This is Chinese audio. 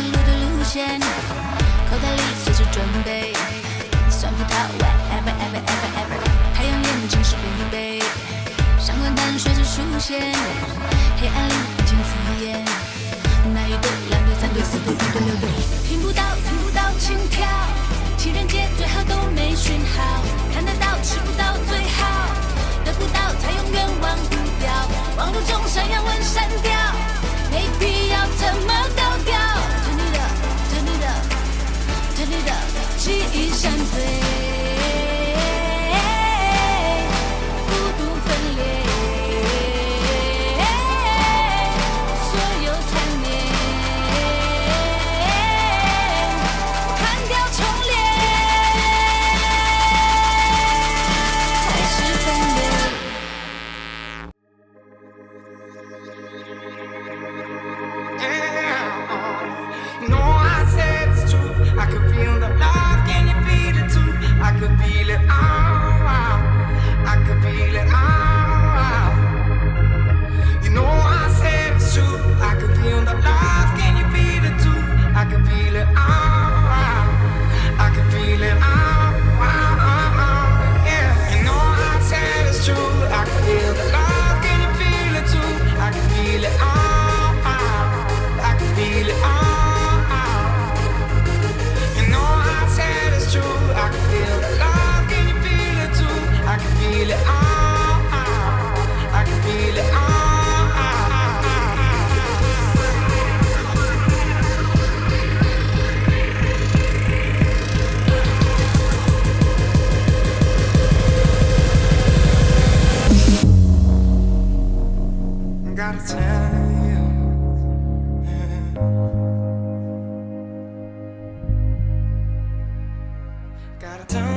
路的路线，口袋里随时准备酸葡萄 whatever ever ever ever， 太阳眼睛是必备，闪光弹随时出现，黑暗里眼睛刺眼，那1对2对3对4对5对6对，听不到心跳，情人节最好都没讯号，看得到吃不到最好，得不到才永远忘不掉，网络中闪耀问删掉，没必要这么高调，turn it up，记忆闪退。Gotta tell you, gotta tell